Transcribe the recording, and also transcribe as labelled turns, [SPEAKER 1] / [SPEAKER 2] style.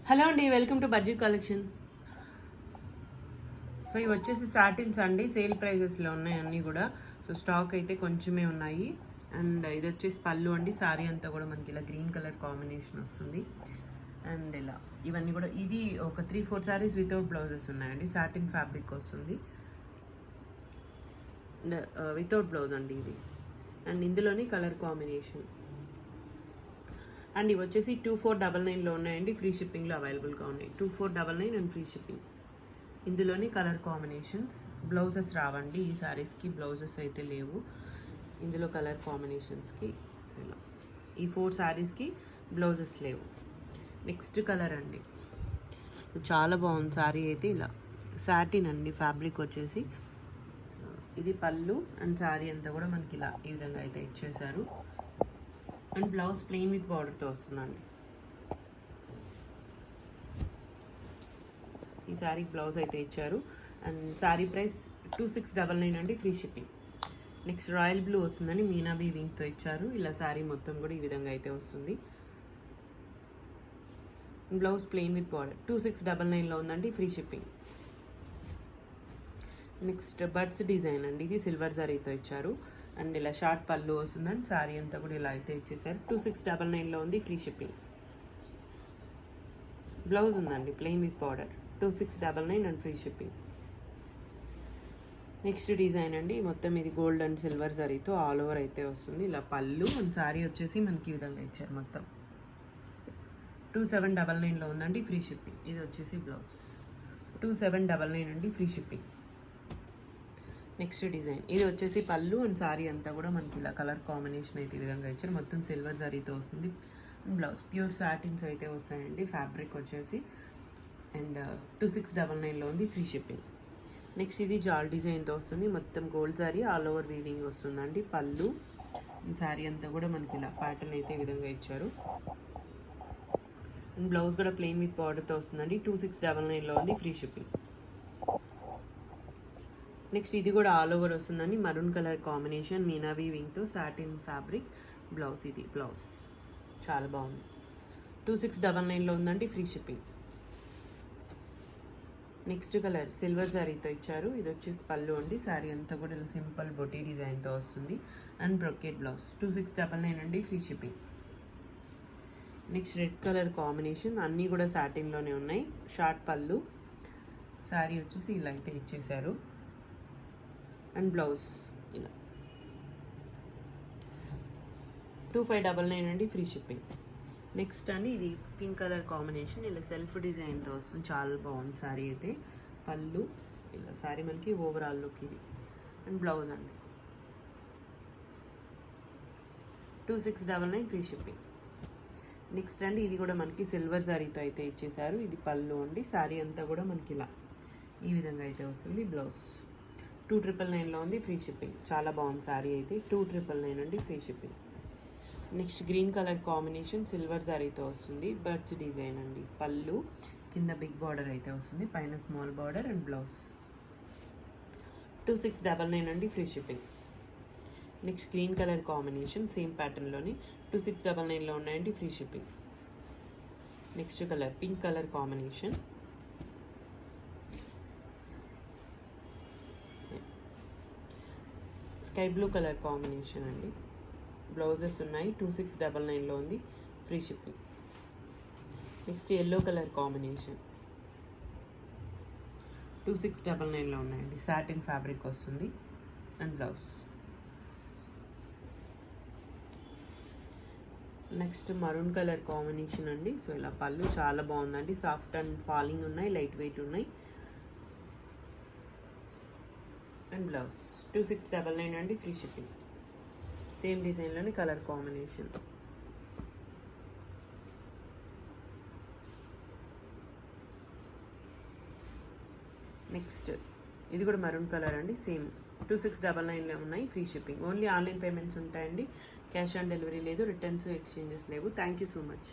[SPEAKER 1] Hello అండి, welcome to budget collection. So ఇవి వచ్చేసి సాటిన్స్ అండి, సేల్ ప్రైజెస్లో ఉన్నాయి అన్నీ కూడా. సో స్టాక్ అయితే కొంచెమే ఉన్నాయి. అండ్ ఇది వచ్చేసి పళ్ళు అండి. సారీ అంతా కూడా మనకి ఇలా గ్రీన్ కలర్ కాంబినేషన్ వస్తుంది. అండ్ ఇలా ఇవన్నీ కూడా ఇవి ఒక 3-4 సారీస్ వితౌట్ బ్లౌజెస్ ఉన్నాయండి. సాటిన్ ఫ్యాబ్రిక్ వస్తుంది, వితౌట్ బ్లౌజ్ అండి ఇది. అండ్ ఇందులోని కలర్ కాంబినేషన్. అండ్ ఇవి వచ్చేసి 2499లో ఉన్నాయండి. ఫ్రీ షిప్పింగ్లో అవైలబుల్గా ఉన్నాయి. 2499 అండ్ ఫ్రీ షిప్పింగ్. ఇందులోని కలర్ కాంబినేషన్స్. బ్లౌజెస్ రావండి ఈ శారీస్కి, బ్లౌజెస్ అయితే లేవు ఇందులో. కలర్ కాంబినేషన్స్కి ఇలా ఈ 4 శారీస్కి బ్లౌజెస్ లేవు. నెక్స్ట్ కలర్ అండి, చాలా బాగుంది శారీ అయితే. ఇలా సాటిన్ అండి ఫ్యాబ్రిక్ వచ్చేసి. ఇది పళ్ళు అండ్ శారీ అంతా కూడా మనకి ఇలా ఈ విధంగా అయితే ఇచ్చేసారు. అండ్ బ్లౌజ్ ప్లెయిన్ విత్ బార్డర్తో వస్తుందండి. ఈ శారీ బ్లౌజ్ అయితే ఇచ్చారు. అండ్ శారీ ప్రైస్ 2699 అండి, free shipping. Next royal blue వస్తుందని మీనా వీవింగ్తో ఇచ్చారు. ఇలా శారీ మొత్తం కూడా ఈ విధంగా అయితే వస్తుంది. బ్లౌజ్ ప్లెయిన్ విత్ బార్డర్ 2699లో ఉందండి, free shipping. Next birds design అండి, ఇది సిల్వర్ జరీతో ఇచ్చారు. అండ్ ఇలా షార్ట్ పళ్ళు వస్తుందండి. శారీ అంతా కూడా ఇలా అయితే ఇచ్చేసారు. 2699లో ఉంది, ఫ్రీ షిప్పింగ్. బ్లౌజ్ ఉందండి plain with border 2699 and free shipping. Next design అండి, మొత్తం ఇది గోల్డ్ అండ్ సిల్వర్ జరీతో ఆల్ ఓవర్ అయితే వస్తుంది. ఇలా పళ్ళు అండ్ శారీ వచ్చేసి మనకి ఈ విధంగా ఇచ్చారు. మొత్తం 2799లో ఉందండి, ఫ్రీ షిప్పింగ్. ఇది వచ్చేసి బ్లౌజ్ 2799 అండి, ఫ్రీ షిప్పింగ్. నెక్స్ట్ డిజైన్, ఇది వచ్చేసి పళ్ళు అండ్ శారీ అంతా కూడా మనకి ఇలా కలర్ కాంబినేషన్ అయితే ఈ విధంగా ఇచ్చారు. మొత్తం సిల్వర్ జరీతో వస్తుంది. బ్లౌజ్ ప్యూర్ సాటిన్స్ అయితే వస్తాయండి, ఫ్యాబ్రిక్ వచ్చేసి. అండ్ 2699లో ఉంది, ఫ్రీ షిప్పింగ్. నెక్స్ట్ ఇది జాల్ డిజైన్తో వస్తుంది. మొత్తం gold sari all over weaving వస్తుందండి. పళ్ళు శారీ అంతా కూడా మనకి ఇలా ప్యాటర్న్ అయితే ఈ విధంగా ఇచ్చారు. అండ్ బ్లౌజ్ కూడా ప్లెయిన్ విత్ బార్డర్తో వస్తుందండి. 2699లో ఉంది, ఫ్రీ షిప్పింగ్. నెక్స్ట్ ఇది కూడా ఆల్ ఓవర్ వస్తుందండి, మరూన్ కలర్ కాంబినేషన్ మీనా వీవింగ్తో సాటిన్ ఫ్యాబ్రిక్. బ్లౌజ్ ఇది బ్లౌజ్ చాలా బాగుంది. 2699లో ఉందండి, free shipping. Next colour silver శారీతో ఇచ్చారు. ఇది వచ్చేసి పళ్ళు అండి. శారీ అంతా కూడా ఇలా సింపుల్ బొటీ డిజైన్తో వస్తుంది. అండ్ బ్రొకెట్ బ్లౌజ్ 2699 అండి, free shipping. Next red colour combination, అన్నీ కూడా సాటిన్లోనే ఉన్నాయి. షార్ట్ పళ్ళు, శారీ వచ్చేసి ఇలా అయితే ఇచ్చేసారు. అండ్ బ్లౌజ్ ఇలా 2599 అండి, ఫ్రీ షిప్పింగ్. నెక్స్ట్ అండి ఇది పింక్ కలర్ కాంబినేషన్, ఇలా సెల్ఫ్ డిజైన్తో వస్తుంది. చాలా బాగుంది శారీ అయితే. పళ్ళు ఇలా శారీ మనకి ఓవరాల్ లుక్ ఇది. అండ్ బ్లౌజ్ అండి 2699 ఫ్రీ షిప్పింగ్. నెక్స్ట్ అండి ఇది కూడా మనకి సిల్వర్ శారీతో అయితే ఇచ్చేసారు. ఇది పళ్ళు అండి. శారీ అంతా కూడా మనకి ఇలా ఈ విధంగా అయితే వస్తుంది. బ్లౌజ్ 2999లో ఉంది, ఫ్రీ షిప్పింగ్. చాలా బాగుంది శారీ అయితే. 2999 అండి, free shipping. Next green colour combination silver శారీతో వస్తుంది. బర్డ్స్ డిజైన్ అండి. పళ్ళు కింద బిగ్ బార్డర్ అయితే వస్తుంది, పైన స్మాల్ బార్డర్. అండ్ బ్లౌజ్ 2699 అండి, free shipping. Next green colour combination same ప్యాటర్న్లోని 2699లో ఉన్నాయండి, free shipping. Next colour pink colour combination. Sky blue colour combination అండి. బ్లౌజెస్ ఉన్నాయి. 2699లో ఉంది, free shipping. Next yellow colour combination 2699లో ఉన్నాయండి. సాటిన్ ఫ్యాబ్రిక్ వస్తుంది. And blouse. Next maroon colour combination అండి. సో ఇలా పళ్ళు చాలా బాగుందండి. సాఫ్ట్ అండ్ ఫాలింగ్ ఉన్నాయి, లైట్ వెయిట్ ఉన్నాయి. అండ్ బ్లౌజ్ 2699 అండి, ఫ్రీ షిప్పింగ్. సేమ్ డిజైన్లోని కలర్ కాంబినేషన్. నెక్స్ట్ ఇది కూడా మరూన్ కలర్ అండి. సేమ్ 2699లో ఉన్నాయి, free shipping. Only online payments ఉంటాయండి, క్యాష్ ఆన్ డెలివరీ లేదు, రిటర్న్స్ ఎక్స్చేంజెస్ లేవు. Thank you so much.